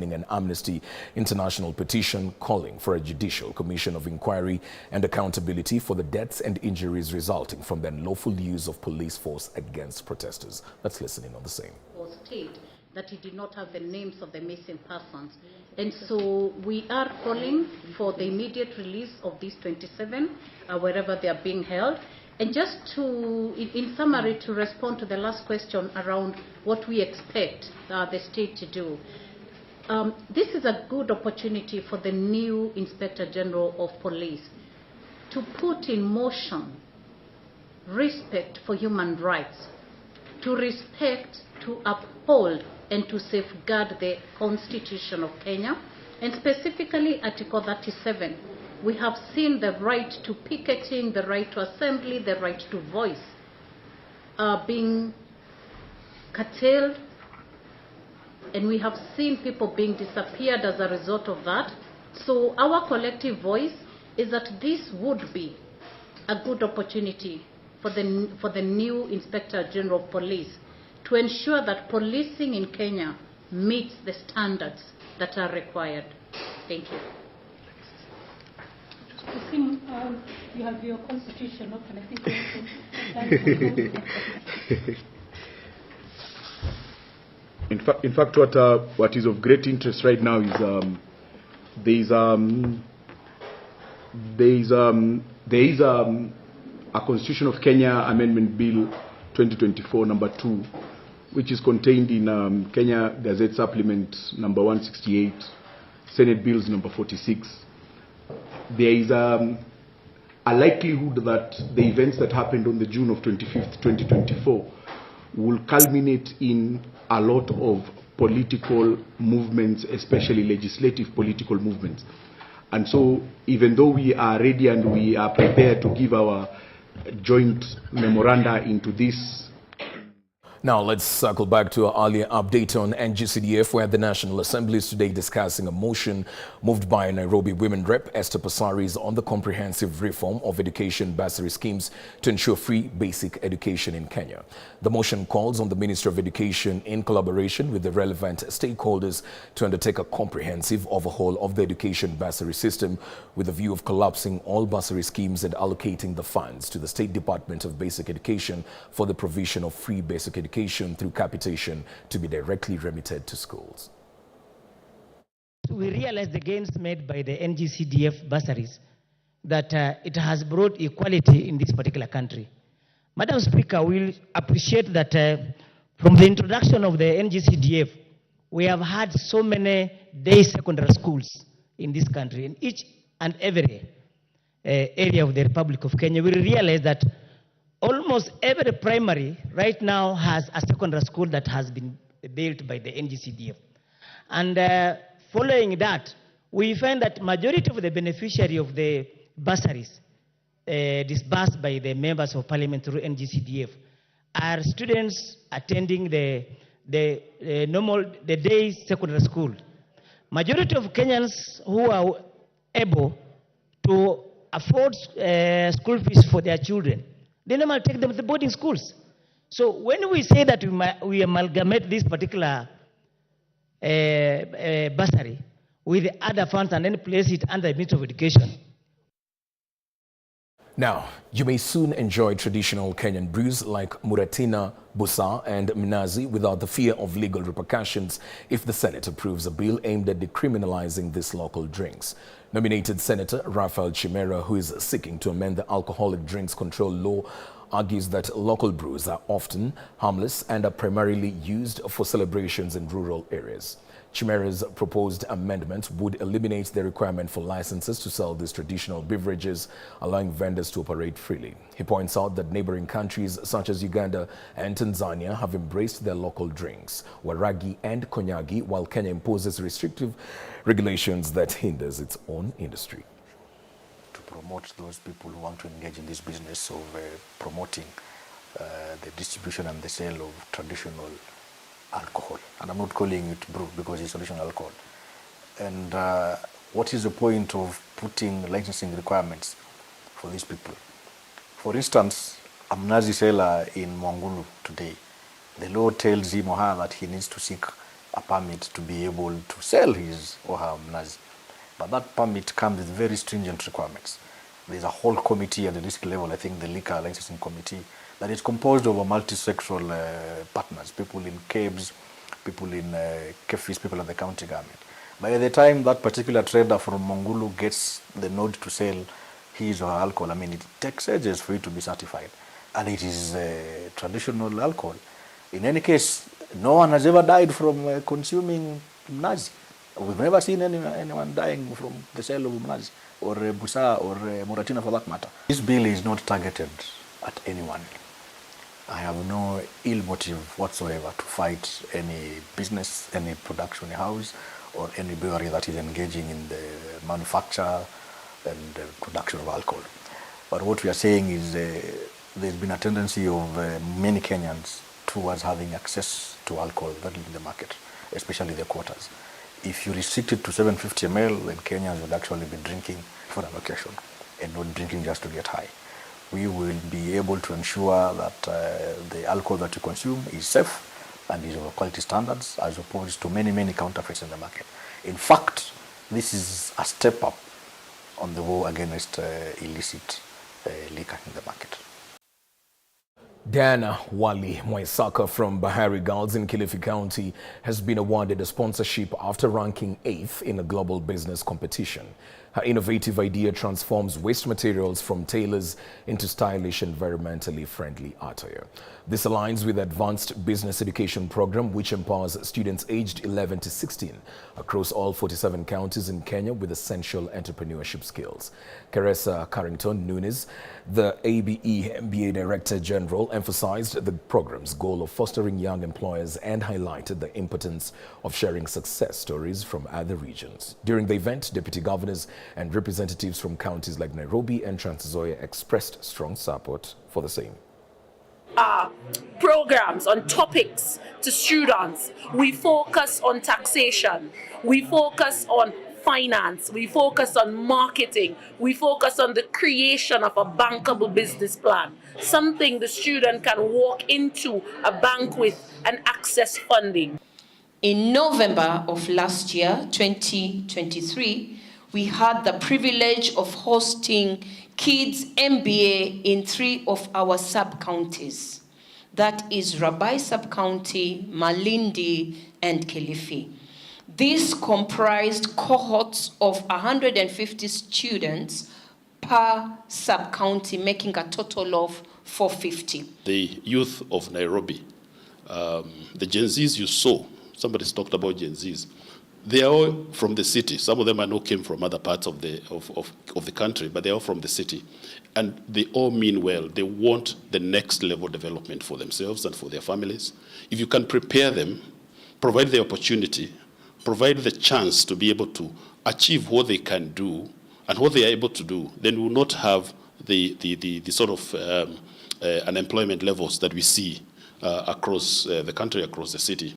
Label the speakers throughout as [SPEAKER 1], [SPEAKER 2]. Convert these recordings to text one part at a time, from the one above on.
[SPEAKER 1] signing an Amnesty International petition calling for a judicial commission of inquiry and accountability for the deaths and injuries resulting from the unlawful use of police force against protesters. Let's listen in on the same.
[SPEAKER 2] State that he did not have the names of the missing persons. And so we are calling for the immediate release of these 27, wherever they are being held. And just to, in summary, to respond to the last question around what we expect the state to do. This is a good opportunity for the new Inspector General of Police to put in motion respect for human rights, to respect, to uphold and to safeguard the Constitution of Kenya, and specifically Article 37. We have seen the right to picketing, the right to assembly, the right to voice being curtailed, and we have seen people being disappeared as a result of that. So our collective voice is that this would be a good opportunity for the new Inspector General of Police to ensure that policing in Kenya meets the standards that are required. Thank you.
[SPEAKER 3] You have your constitution open. I think
[SPEAKER 4] in fact, what is of great interest right now is there is a Constitution of Kenya Amendment Bill 2024 number 2, which is contained in Kenya Gazette Supplement number 168, Senate Bills number 46. There is a likelihood that the events that happened on the June of 25th, 2024 will culminate in a lot of political movements, especially legislative political movements. And so even though we are ready and we are prepared to give our joint memoranda into this.
[SPEAKER 1] Now let's circle back to our earlier update on NGCDF, where the National Assembly is today discussing a motion moved by Nairobi Women Rep Esther Passaris on the comprehensive reform of education bursary schemes to ensure free basic education in Kenya. The motion calls on the Minister of Education, in collaboration with the relevant stakeholders, to undertake a comprehensive overhaul of the education bursary system with a view of collapsing all bursary schemes and allocating the funds to the State Department of Basic Education for the provision of free basic education through capitation to be directly remitted to schools.
[SPEAKER 5] We realize the gains made by the NGCDF bursaries, that it has brought equality in this particular country. Madam Speaker, we appreciate that from the introduction of the NGCDF, we have had so many day secondary schools in this country, in each and every area of the Republic of Kenya. We realize that almost every primary right now has a secondary school that has been built by the NGCDF. And following that, we find that majority of the beneficiary of the bursaries disbursed by the members of parliament through NGCDF are students attending the day secondary school. Majority of Kenyans who are able to afford school fees for their children, they normally take them to the boarding schools. So when we say that we amalgamate this particular bursary with the other funds and then place it under the Ministry of Education.
[SPEAKER 1] Now, you may soon enjoy traditional Kenyan brews like muratina, busa and mnazi without the fear of legal repercussions if the Senate approves a bill aimed at decriminalizing these local drinks. Nominated Senator Raphael Chimera, who is seeking to amend the Alcoholic Drinks Control Law, argues that local brews are often harmless and are primarily used for celebrations in rural areas. Chimera's proposed amendment would eliminate the requirement for licenses to sell these traditional beverages, allowing vendors to operate freely. He points out that neighboring countries such as Uganda and Tanzania have embraced their local drinks, waragi and konyagi, while Kenya imposes restrictive regulations that hinders its own industry.
[SPEAKER 6] To promote those people who want to engage in this business of promoting the distribution and the sale of traditional alcohol, and I'm not calling it brew because it's traditional alcohol. And what is the point of putting licensing requirements for these people? For instance, a mnazi seller in Mwangulu today, the law tells him or her that he needs to seek a permit to be able to sell his or her mnazi. But that permit comes with very stringent requirements. There's a whole committee at the district level, I think the Liquor Licensing Committee, that is composed of a multi-sectoral partners, people in CABs, people in KEFIS, people at the county government. By the time that particular trader from Mongulu gets the nod to sell his or her alcohol, I mean, it takes ages for it to be certified. And it is traditional alcohol. In any case, no one has ever died from consuming mnazi. We've never seen anyone dying from the sale of mnazi or busa or muratina for that matter. This bill is not targeted at anyone. I have no ill motive whatsoever to fight any business, any production house, or any brewery that is engaging in the manufacture and production of alcohol. But what we are saying is there's been a tendency of many Kenyans towards having access to alcohol readily in the market, especially the quotas. If you restrict it to 750 ml, then Kenyans will actually be drinking for an occasion and not drinking just to get high. We will be able to ensure that the alcohol that you consume is safe and is of quality standards, as opposed to many, many counterfeits in the market. In fact, this is a step up on the war against illicit liquor in the market.
[SPEAKER 1] Diana Wali Mwaisaka from Bahari Girls in Kilifi County has been awarded a sponsorship after ranking 8th in a global business competition. Her innovative idea transforms waste materials from tailors into stylish, environmentally friendly attire. This aligns with the Advanced Business Education Program, which empowers students aged 11 to 16 across all 47 counties in Kenya with essential entrepreneurship skills. Caressa Carrington Nunes, the ABE MBA Director General, emphasized the program's goal of fostering young employers and highlighted the importance of sharing success stories from other regions. During the event, deputy governors and representatives from counties like Nairobi and Trans Nzoia expressed strong support for the same.
[SPEAKER 7] Programs on topics to students. We focus on taxation. We focus on finance. We focus on marketing. We focus on the creation of a bankable business plan. Something the student can walk into a bank with and access funding.
[SPEAKER 8] In November of last year, 2023, we had the privilege of hosting Kids MBA in 3 of our sub-counties. That is Rabai Sub-County, Malindi, and Kilifi. This comprised cohorts of 150 students per sub-county, making a total of 450.
[SPEAKER 9] The youth of Nairobi, the Gen Zs you saw, somebody's talked about Gen Zs. They are all from the city. Some of them I know came from other parts of the country, but they're all from the city. And they all mean well. They want the next level development for themselves and for their families. If you can prepare them, provide the opportunity, provide the chance to be able to achieve what they can do and what they are able to do, then we will not have the sort of unemployment levels that we see across the country, across the city.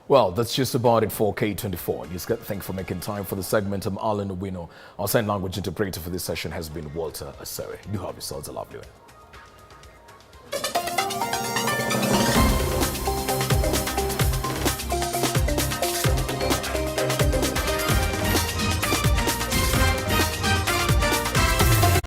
[SPEAKER 1] Well, that's just about it for K24 News. Thank you for making time for the segment. I'm Alan Owino. Our sign language interpreter for this session has been Walter Asere. Do have yourselves a lovely one.